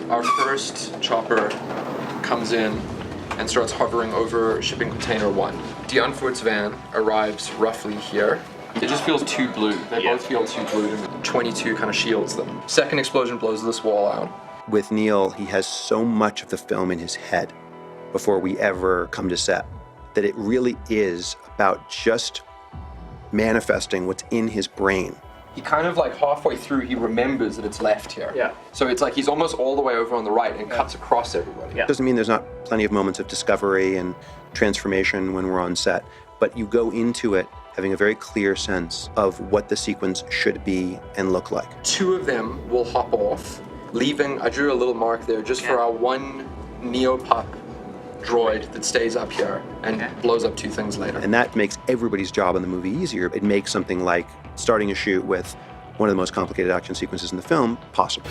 Our first chopper comes in and starts hovering over shipping container 1. The Unford's van arrives roughly here. It just feels too blue. They both feel too blue to me. 22 kind of shields them. Second explosion blows this wall out. With Neil, he has so much of the film in his head before we ever come to set that it really is about just manifesting what's in his brain. He kind of like halfway through, he remembers that it's left here. Yeah. So it's like he's almost all the way over on the right and cuts across everybody. It doesn't mean there's not plenty of moments of discovery and transformation when we're on set, but you go into it having a very clear sense of what the sequence should be and look like. 2 of them will hop off, leaving, I drew a little mark there just for our one Neopop droid that stays up here and blows up 2 things later. And that makes everybody's job in the movie easier. It makes something like starting a shoot with one of the most complicated action sequences in the film possible.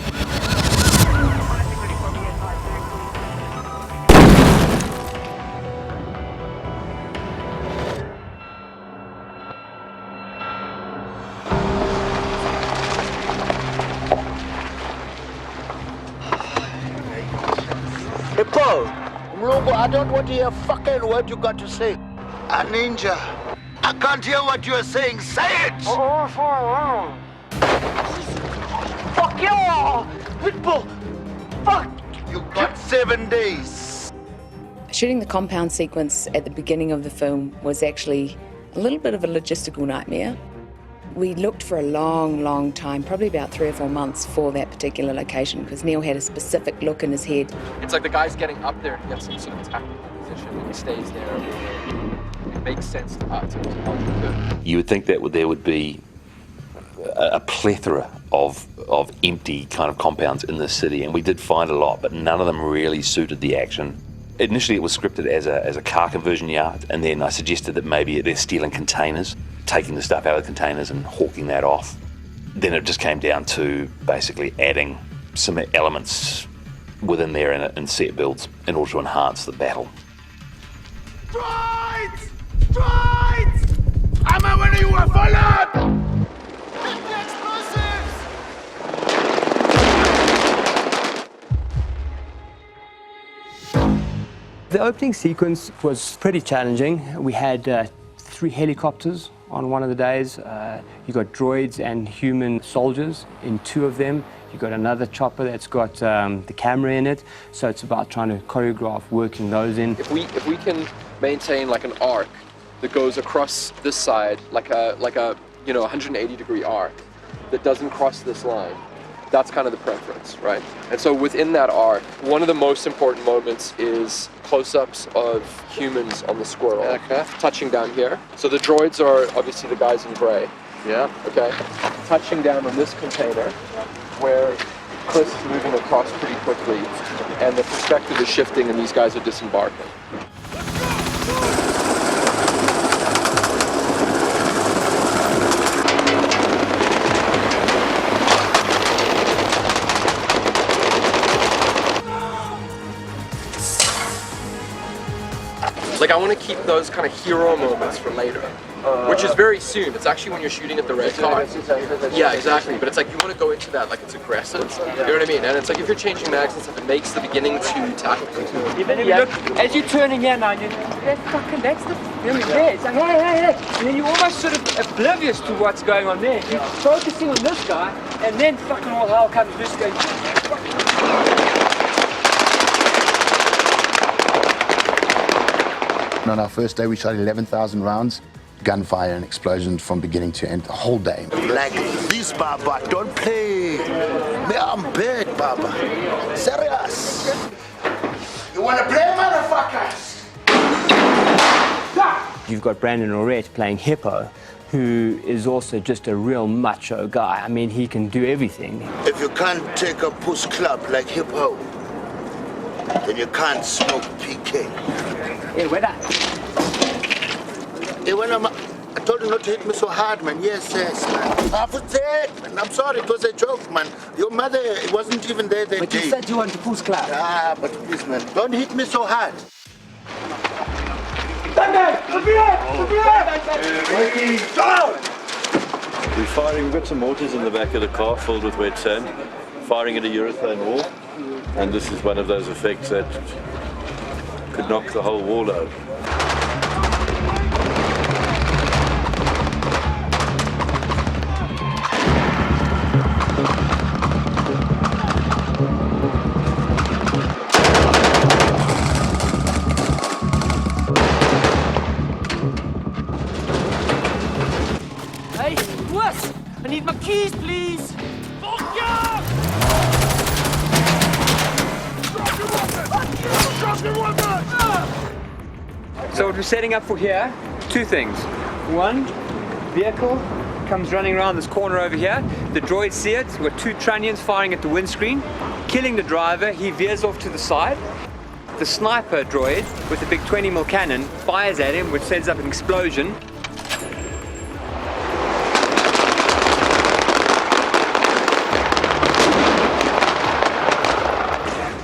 Hey, Paul, Mlungu, I don't want to hear a fucking word you got to say. A ninja. I can't hear what you're saying. Say it! Fuck you! Pitbull! Fuck! You got 7 days. Shooting the compound sequence at the beginning of the film was actually a little bit of a logistical nightmare. We looked for a long, long time, probably about 3 or 4 months for that particular location because Neil had a specific look in his head. It's like the guy's getting up there and he has some sort of tactical position and he stays there. It makes sense to us. You would think that there would be a plethora of empty kind of compounds in this city, and we did find a lot, but none of them really suited the action. Initially it was scripted as a car conversion yard, and then I suggested that maybe they're stealing containers, taking the stuff out of the containers and hawking that off. Then it just came down to basically adding some elements within there in set builds in order to enhance the battle. Droids! Droids! I'm a winner, you are followed! Hit the explosives! The opening sequence was pretty challenging. We had 3 helicopters on one of the days. You got droids and human soldiers in 2 of them. You got another chopper that's got the camera in it. So it's about trying to choreograph working those in. If we can maintain like an arc that goes across this side, like a 180-degree arc that doesn't cross this line, that's kind of the preference, right? And so within that arc, one of the most important moments is close-ups of humans on the squirrel, touching down here. So the droids are obviously the guys in gray. Yeah. Okay. Touching down on this container, where Chris is moving across pretty quickly, and the perspective is shifting, and these guys are disembarking. Like, I want to keep those kind of hero moments for later, which is very soon. It's actually when you're shooting at the red car. Yeah, exactly. But it's like you want to go into that like it's aggressive. You know what I mean? And it's like if you're changing mags and stuff, it makes the beginning too tactical. Yeah. Look, as you're turning here now, that's the film there. It's like, hey. And then you're almost sort of oblivious to what's going on there. You're focusing on this guy, and then fucking all hell comes loose going. On our first day, we shot 11,000 rounds, gunfire and explosions from beginning to end, the whole day. Like this, Baba, don't play. Me, I'm bad, Baba. Serious. You want to play, motherfuckers? You've got Brandon Orette playing Hippo, who is also just a real macho guy. I mean, he can do everything. If you can't take a push club like Hippo, then you can't smoke PK. Hey, where that? Hey, I told you not to hit me so hard, man. Yes, man. I was dead, man. I'm sorry, it was a joke, man. Your mother wasn't even there that day. But you said you want to push club. Ah, but please, man, don't hit me so hard. We're firing bits and mortars in the back of the car filled with wet sand. firing at a urethane wall, and this is one of those effects that could knock the whole wall over. Hey, what? I need my keys, please. So what we're setting up for here, two things. One, vehicle comes running around this corner over here. The droids see it. We've got two trunnions firing at the windscreen, killing the driver. He veers off to the side. The sniper droid with the big 20mm cannon fires at him, which sends up an explosion.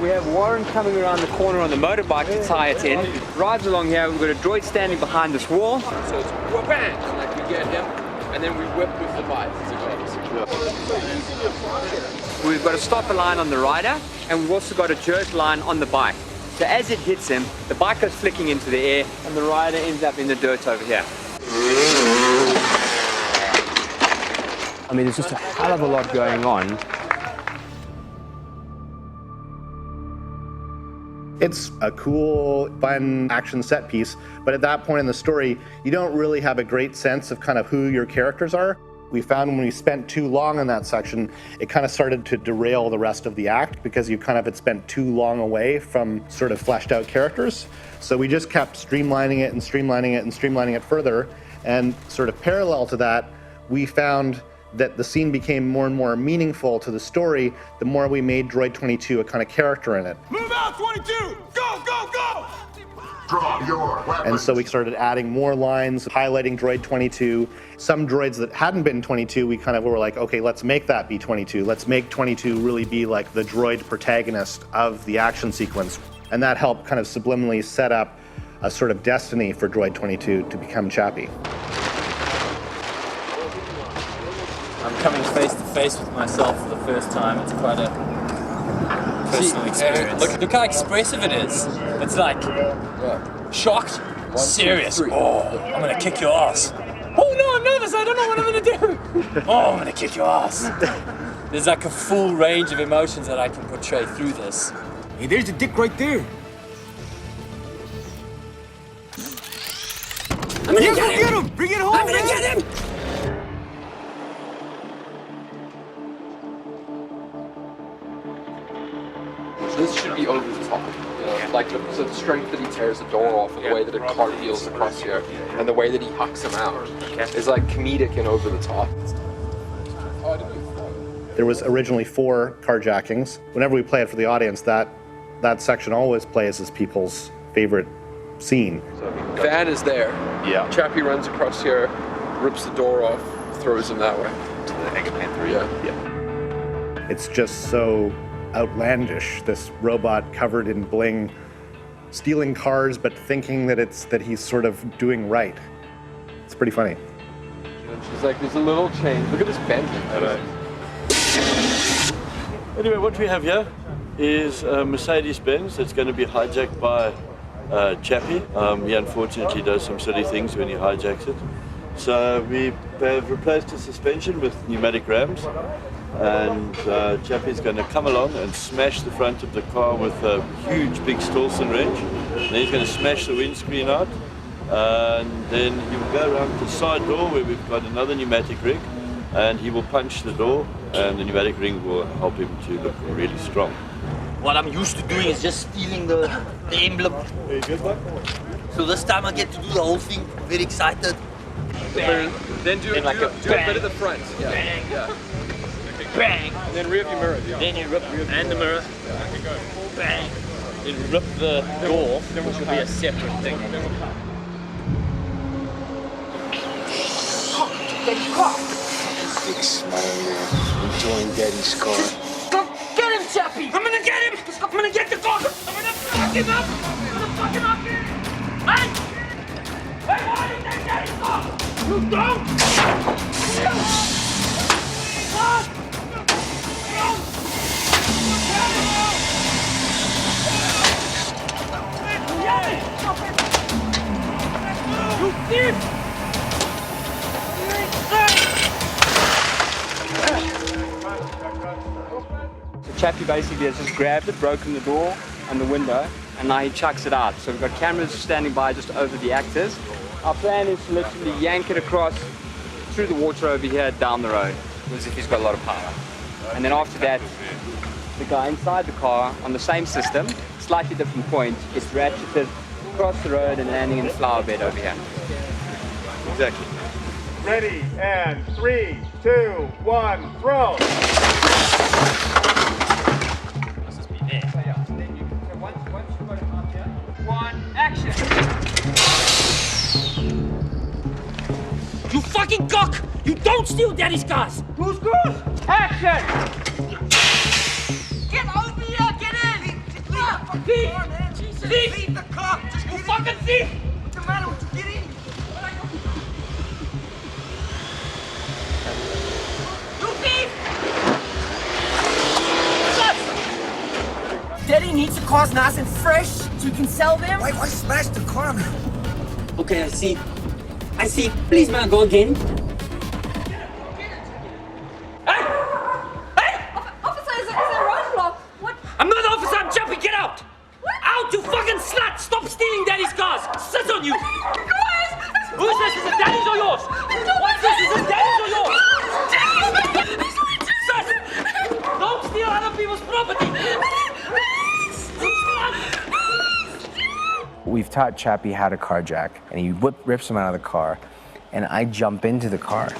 We have Warren coming around the corner on the motorbike to tie it in. Rides along here, we've got a droid standing behind this wall. So it's whoop bang, and like we get him, and then we whip with the bike. We've got a stopper line on the rider, and we've also got a jerk line on the bike. So as it hits him, the bike goes flicking into the air, and the rider ends up in the dirt over here. I mean, there's just a hell of a lot going on. It's a cool, fun action set piece, but at that point in the story, you don't really have a great sense of kind of who your characters are. We found when we spent too long in that section, it kind of started to derail the rest of the act because you kind of had spent too long away from sort of fleshed out characters. So we just kept streamlining it and streamlining it and streamlining it further. And sort of parallel to that, we found that the scene became more and more meaningful to the story the more we made Droid 22 a kind of character in it. Move out, 22! Go, go, go! Draw your weapon. And so we started adding more lines, highlighting Droid 22. Some droids that hadn't been 22, we kind of were like, okay, let's make that be 22. Let's make 22 really be like the droid protagonist of the action sequence. And that helped kind of subliminally set up a sort of destiny for Droid 22 to become Chappi. I'm coming face to face with myself for the first time. It's quite a personal experience. Look how expressive it is. It's like shocked, serious. Oh, I'm gonna kick your ass. Oh no, I'm nervous. I don't know what I'm gonna do. Oh, I'm gonna kick your ass. There's like a full range of emotions that I can portray through this. Hey, there's the dick right there. I'm gonna get him. Bring it home. I'm gonna get him. This should be over the top, you know, like the strength that he tears the door off, and the way that it cartwheels across here, and the way that he hucks him out is like comedic and over the top. There was originally 4 carjackings. Whenever we play it for the audience, that section always plays as people's favorite scene. Van is there. Yeah. Chappi runs across here, rips the door off, throws him that way. To the X-Men 3. Yeah. It's just so outlandish, this robot covered in bling, stealing cars but thinking that he's sort of doing right. It's pretty funny. And she's like, there's a little change. Look at this Bentley. Anyway, what we have here is a Mercedes-Benz that's going to be hijacked by Chappi. He unfortunately does some silly things when he hijacks it. So we have replaced the suspension with pneumatic rams, and Chappi's going to come along and smash the front of the car with a huge big Stolson wrench. And then he's going to smash the windscreen out, and then he will go around the side door where we've got another pneumatic rig, and he will punch the door, and the pneumatic ring will help him to look really strong. What I'm used to doing is just stealing the emblem. Very good one. So this time I get to do the whole thing. Very excited. Then do a bit of the front. Yeah. Bang. Yeah. Bang. And then rear view mirror. Yeah. Then you rip and the mirror. Bang. Then rip the door, which will be a separate thing. Big smile there, enjoying Daddy's car. Go get him, Chappi! I'm gonna get him! I'm gonna get the car! I'm gonna fuck him up! I'm gonna fuck him up! Hey! Hey, why did they get his car? You don't! So Chappi basically has just grabbed it, broken the door and the window, and now he chucks it out. So we've got cameras standing by just over the actors. Our plan is to literally yank it across through the water over here down the road, as if he's got a lot of power. And then after that, the guy inside the car on the same system, slightly different point, is ratcheted across the road and landing in the flower bed over here. Exactly. Ready, and 3, 2, 1, throw! Let's just be there. So yeah, then you, so once you've got it up here, 1, action! You fucking cock! You don't steal daddy's cars! Goose, goose! Action! Get over here! Get in! Thief! Thief! Leave the car! Just you fucking thief! What's the matter with you? Get in! You thief! Daddy needs the cars nice and fresh so you can sell them. Why smash the car, man? Okay, I see. Please, man, go again. Hey! Hey! Officer, is there a roadblock? What? I'm not an officer, I'm Chappi, get out! What? Out, you fucking slut! Stop stealing daddy's cars! Sit on you! Guys! Who's this? Is it daddy's or yours? What's this? Is it daddy's or yours? Sus! Don't steal other people's property! We've taught Chappi how to carjack, and he rips him out of the car, and I jump into the car.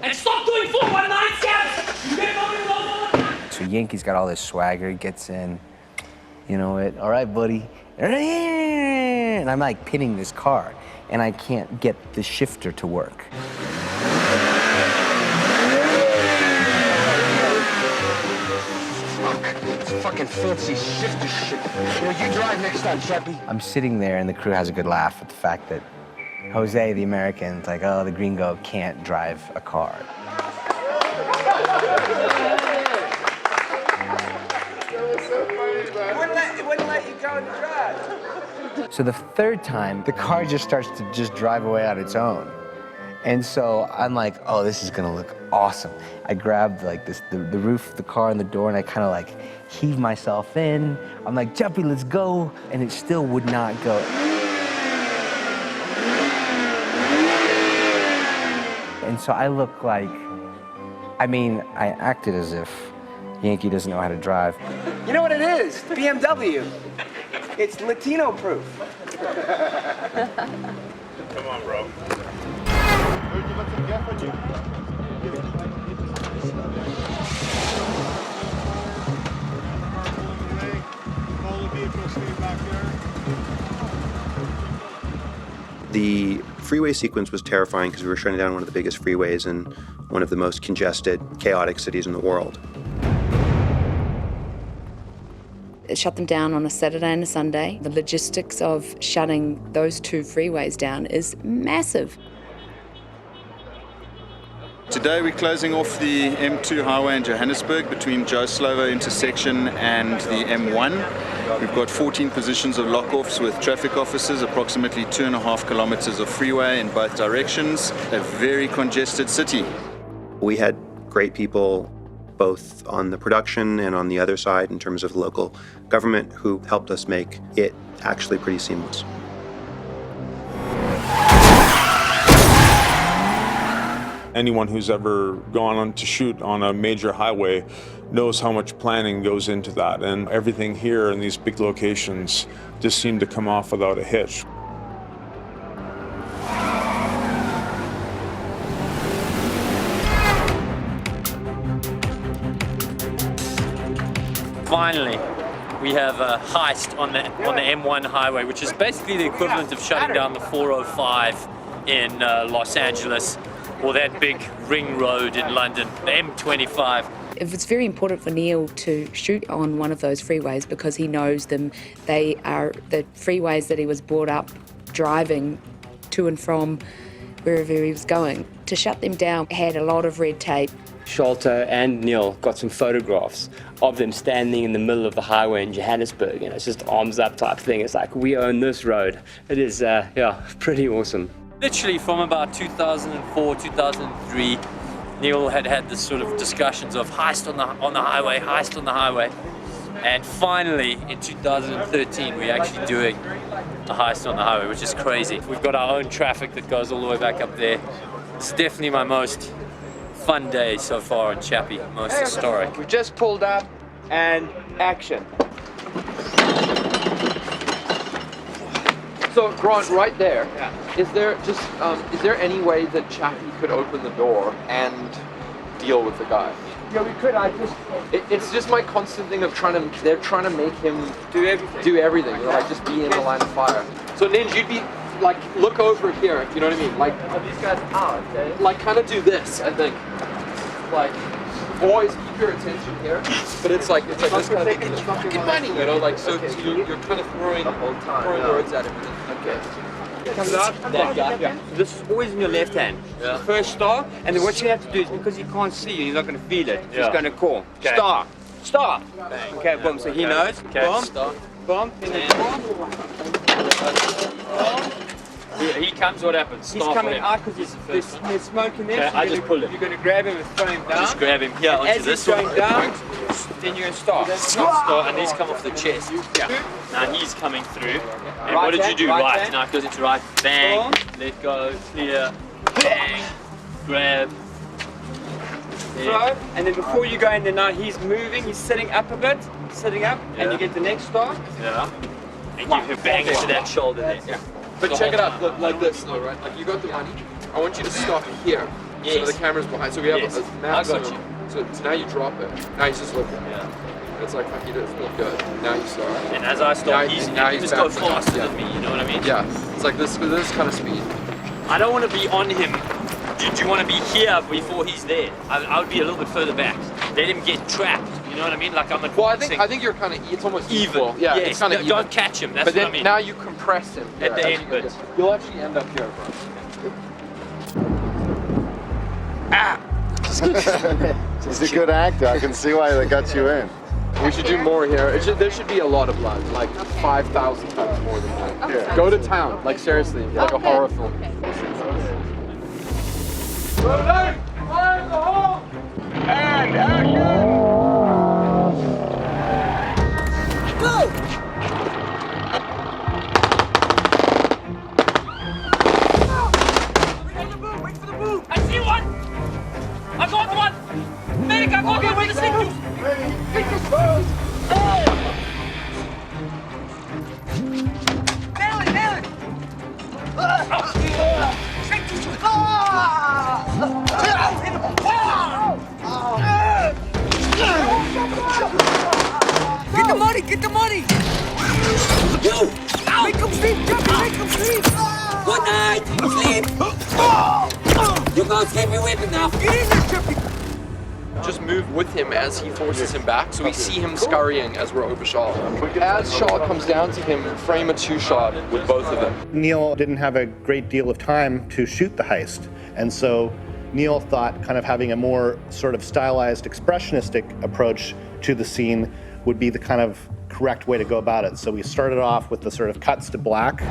And stop doing 419 scams! You get over. So Yankee's got all this swagger, he gets in, you know it, all right, buddy. And I'm like pinning this car, and I can't get the shifter to work. Fucking fancy shifter shit. You know, you drive next time, Chappi. I'm sitting there, and the crew has a good laugh at the fact that Jose, the American's like, oh, the gringo can't drive a car. It wouldn't let you go in the drive. So the third time, the car just starts to just drive away on its own. And so I'm like, oh, this is gonna look awesome. I grabbed like the roof of the car and the door, and I kind of like heave myself in. I'm like, Chappi, let's go. And it still would not go. And so I look like, I mean, I acted as if Yankee doesn't know how to drive. You know what it is? BMW. It's Latino proof. Come on, bro. The freeway sequence was terrifying because we were shutting down one of the biggest freeways in one of the most congested, chaotic cities in the world. It shut them down on a Saturday and a Sunday. The logistics of shutting those two freeways down is massive. Today we're closing off the M2 highway in Johannesburg between Joe Slovo intersection and the M1. We've got 14 positions of lock-offs with traffic officers, approximately 2.5 kilometers of freeway in both directions. A very congested city. We had great people both on the production and on the other side in terms of local government who helped us make it actually pretty seamless. Anyone who's ever gone on to shoot on a major highway knows how much planning goes into that, and everything here in these big locations just seemed to come off without a hitch. Finally, we have a heist on the M1 highway, which is basically the equivalent of shutting down the 405 in Los Angeles, or that big ring road in London, the M25. It's very important for Neil to shoot on one of those freeways because he knows them. They are the freeways that he was brought up driving to and from wherever he was going. To shut them down had a lot of red tape. Sholto and Neil got some photographs of them standing in the middle of the highway in Johannesburg. You know, it's just arms up type thing. It's like, we own this road. It is, yeah, pretty awesome. Literally from about 2004, 2003, Neil had had this sort of discussions of heist on the highway, heist on the highway. And finally, in 2013, we're actually doing a heist on the highway, which is crazy. We've got our own traffic that goes all the way back up there. It's definitely my most fun day so far in Chappy, most historic. We just pulled up and action. So, Grant, right there, is there any way that Chappy could open the door and deal with the guy? Yeah, we could. It's just my constant thing of they're trying to make him do everything, you know, like just be in the line of fire. So Ninja, you'd be like, look over here, you know what I mean? Like, these guys out, okay? Like kind of do this, I think. Like, always keep your attention here, but it's like this kind of thing. Fucking money, you know, like so you're kind of throwing words at him. Okay. Comes out, that guy. Yeah. This is always in your left hand. Yeah. First star, and then what you have to do is, because he can't see you, he's not going to feel it. He's going to call. Okay. Star. Star. Bang. Okay, boom. So he knows. Okay. Boom. Star. Boom. He comes, what happens? He's coming out because there's smoke in there. Okay, So I just pull him. You're going to grab him and throw him down. Just grab him here onto As this he's one. going down, then you're going to start. And he's come off the chest. Yeah. Now he's coming through. And Right what did you hand, do? right Right. hand. Now it goes into right. Bang. Let go. Clear. Bang. Grab. Throw, and then before you go in there, now he's moving, he's sitting up a bit, sitting up, and you get the next star. Yeah. And give him bang into that shoulder there. Yeah. But check it out, look, like this though, right? Like you got the money. I want you to stop here. Yes. So the camera's behind. So we have a maximum. I got you. So now you drop it. Now he's just looking. Yeah. It's like, fuck, he doesn't look good. Now you start. And as I start, he's just go back. faster than me, you know what I mean? Yeah. It's like this kind of speed. I don't want to be on him. Do you want to be here before he's there? I would be a little bit further back. Let him get trapped. You know what I mean? Like I'm. Well, I think you're kind of. It's almost even. equal. Yeah. Yes, It's kind of even. don't catch him. That's but then what I mean. now you compress him At the end bit. You'll actually end up here, bro. He's a good actor. I can see why they got you in. We should do more here. There should be a lot of blood, like 5,000 times more than that. Yeah. Go to town, like seriously, like a horror film. Fire in the hole! And action! Go! Wait for the boom! I see one! I got one! Medic, I got one with the signals! Nail it, nail it! Get the money, get the money! You! Make him sleep, Chappi, make him sleep! Good night! Sleep! You can't take me with enough! Get in there, Chappi! Just move with him as he forces him back, so we see him scurrying as we're over Shaw. As Shaw comes down to him, frame a two-shot with both of them. Neil didn't have a great deal of time to shoot the heist, and so Neil thought kind of having a more sort of stylized, expressionistic approach to the scene would be the kind of correct way to go about it. So we started off with the sort of cuts to black,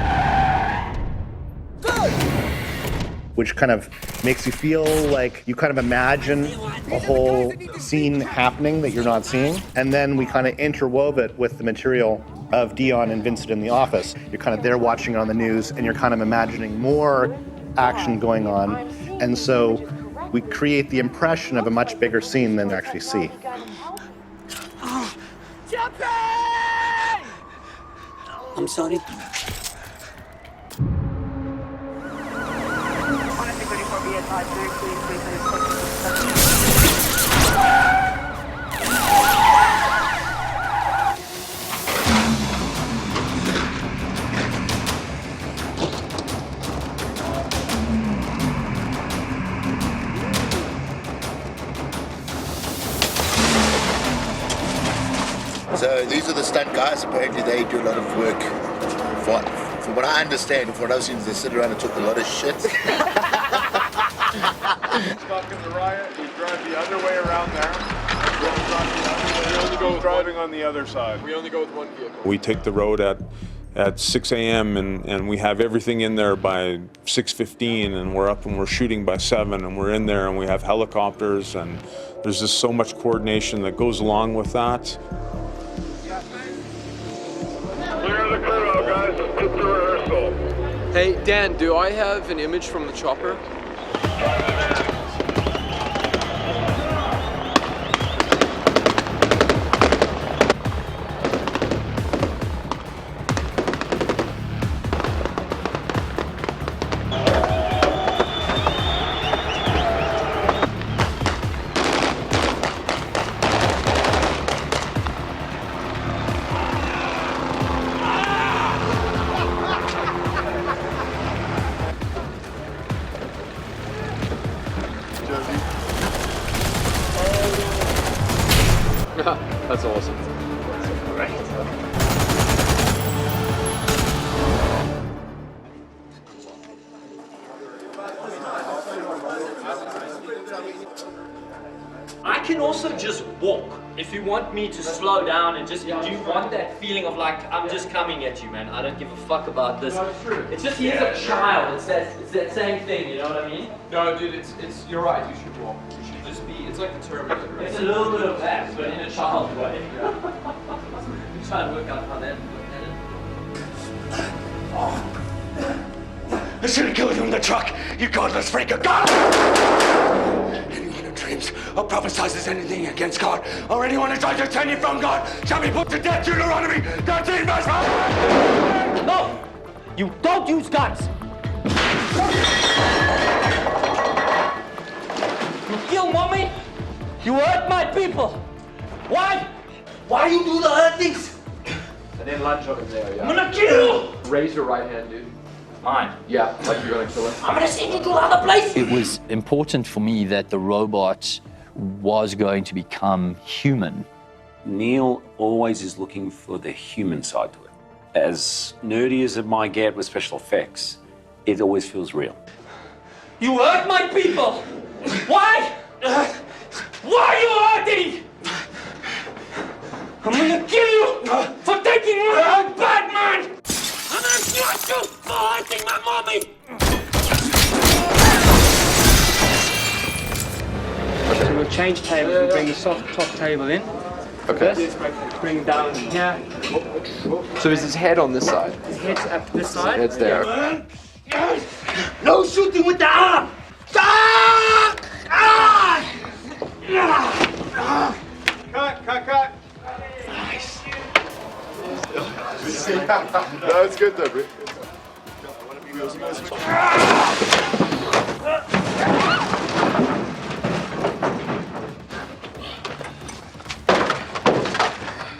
which kind of makes you feel like you kind of imagine a whole scene happening that you're not seeing. And then we kind of interwove it with the material of Dion and Vincent in the office. You're kind of there watching it on the news, and you're kind of imagining more action going on. And so we create the impression of a much bigger scene than you actually see. I'm sorry. So these are the stunt guys. Apparently they do a lot of work. From what I understand, from what I've seen, they sit around and talk a lot of shit. Stuck in the riot, you drive the other way around there. We only go driving on the other side. We only go with one vehicle. We take the road at at 6 a.m. and we have everything in there by 6:15, and we're up and we're shooting by 7, and we're in there and we have helicopters, and there's just so much coordination that goes along with that. Clear the crew, guys. Let's get to rehearsal. Hey, Dan, do I have an image from the chopper? That's awesome. Great. I can also just walk. If you want me to slow down and just, do you want that feeling of like, I'm just coming at you, man. I don't give a fuck about this. It's just, he's a child. It's that same thing, you know what I mean? No, dude, you're right. You should walk. You should just be, it's like the Terminator. Right? It's a little bit of that, but in a child way. You try and work out how that I should have killed you in the truck, you godless freak of God! Anyone who dreams or prophesizes anything against God, or anyone who tries to turn you from God, shall be put to death, Deuteronomy 13 verse 5! No! You don't use guns! You kill mommy, you hurt my people! Why? Why you do the other things? And then lunge over there, yeah. I'm gonna kill you! Raise your right hand, dude. Mine? Yeah, like you're gonna kill him. I'm gonna send you to another place! It was important for me that the robot was going to become human. Neil always is looking for the human side to it. As nerdy as it might get with special effects, it always feels real. You hurt my people! Why? Why are you hurting? I'm gonna kill you for taking my bad man! I'm gonna shoot you for hurting my mommy! So we'll change tables and bring the soft top table in. Okay. This, bring down here. So is his head on this side? His head's up this side. Head's there. No shooting with the arm! Cut. Nice. No, it's good though, bro.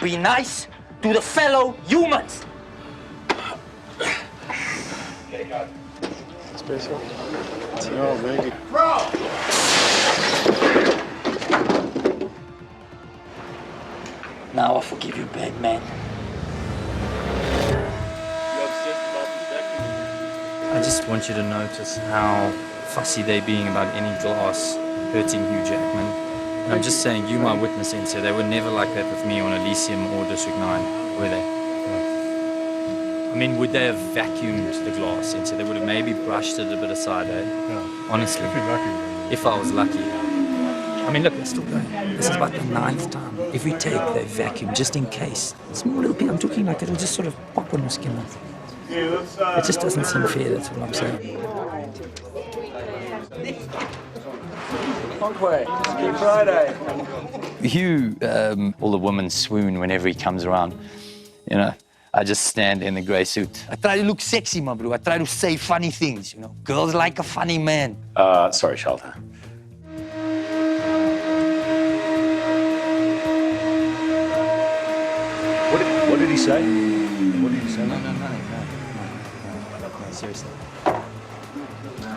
Be nice to the fellow humans! Special. No, maybe. Now I forgive you, bad man. I just want you to notice how fussy they're being about any glass hurting Hugh Jackman. And I'm just saying, you, my witness, Ince, they were never like that with me on Elysium or District 9, were they? I mean, would they have vacuumed the glass, Ince? They would have maybe brushed it a bit aside, eh? Yeah. Honestly. If I was lucky. I mean, look, they're still going. This is about the 9th time. Every take, they vacuum, just in case. Small little bit, I'm talking like it'll just sort of pop on your skin. It just doesn't seem fair, that's what I'm saying. Friday. Hugh, all the women swoon whenever he comes around. You know, I just stand in the grey suit. I try to look sexy, my bro. I try to say funny things, you know. Girls like a funny man. Sorry, Shelter. What did he say? What did you say? No, seriously.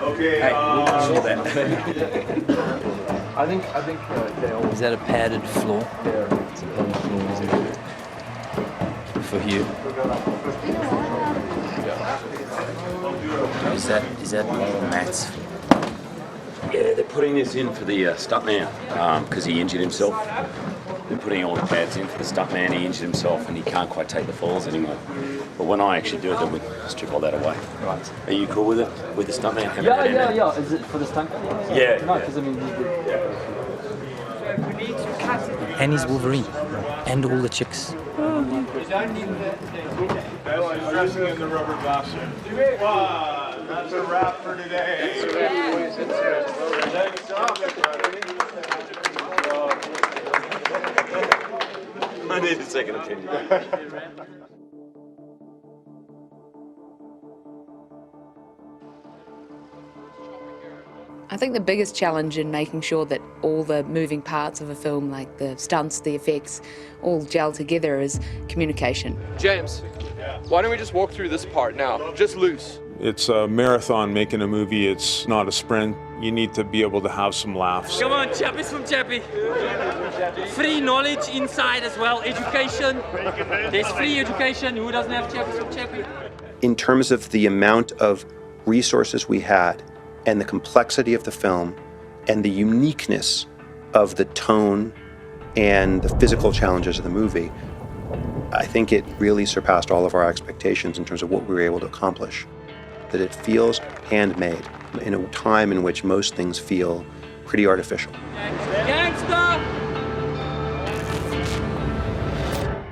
Okay, Hey, we'll that. I think they all... Is that a padded floor? There. It's a padded floor, is it? For Hugh. Is that Matt's floor? Yeah, they're putting this in for the stuntman because he injured himself. They're putting all the pads in for the stuntman. He injured himself and he can't quite take the falls anymore. But when I actually do it, then we strip all that away. Right. Are you cool with it? With the stuntman? having Yeah, that in there? yeah. Is it for the stunt? Yeah. No, because I mean, and he's Wolverine, and all the chicks. Dressing in the rubber costume. That's a wrap for today. I need a second opinion. I think the biggest challenge in making sure that all the moving parts of a film, like the stunts, the effects, all gel together is communication. James, why don't we just walk through this part now, just loose? It's a marathon making a movie. It's not a sprint. You need to be able to have some laughs. Come on, Chappi's from Chappi. Free knowledge inside as well, education. There's free education. Who doesn't have Chappi's from Chappi? In terms of the amount of resources we had, and the complexity of the film, and the uniqueness of the tone and the physical challenges of the movie, I think it really surpassed all of our expectations in terms of what we were able to accomplish. That it feels handmade in a time in which most things feel pretty artificial. Get